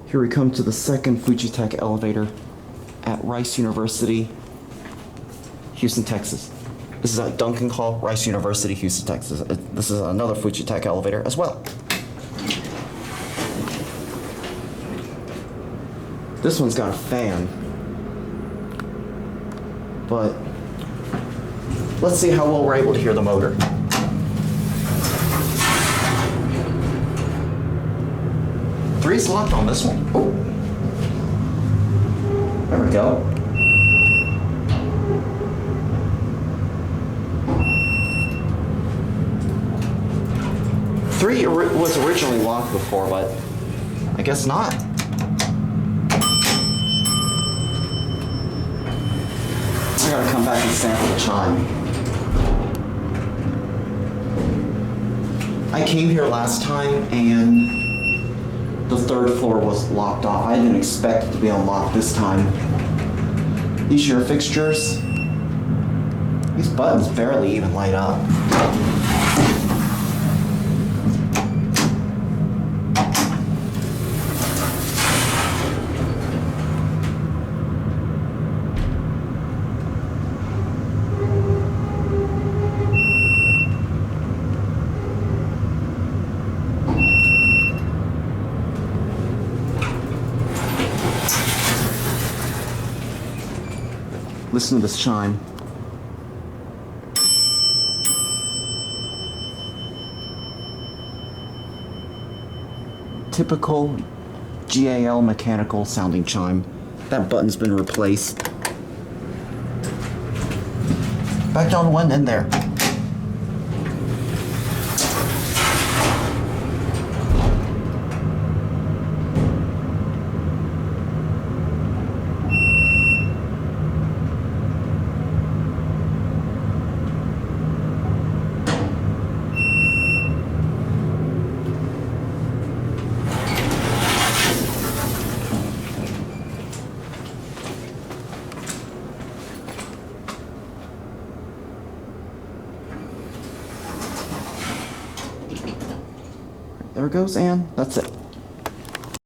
Here we come to the second Fujitec elevator at Rice University, Houston, Texas. This is a Duncan call, Rice University, Houston, Texas. This is another Fujitec elevator as well. This one's got a fan, but let's see how well we're able to hear the motor. Three's locked on this one. Ooh. There we go. Three was originally locked before, but I guess not. I gotta come back and sample the chime. I came here last time and the third floor was locked off. I didn't expect it to be unlocked this time. These are your fixtures. These buttons barely even light up. Listen to this chime. Typical GAL mechanical sounding chime. That button's been replaced. Back down to one end there. There it goes, and that's it.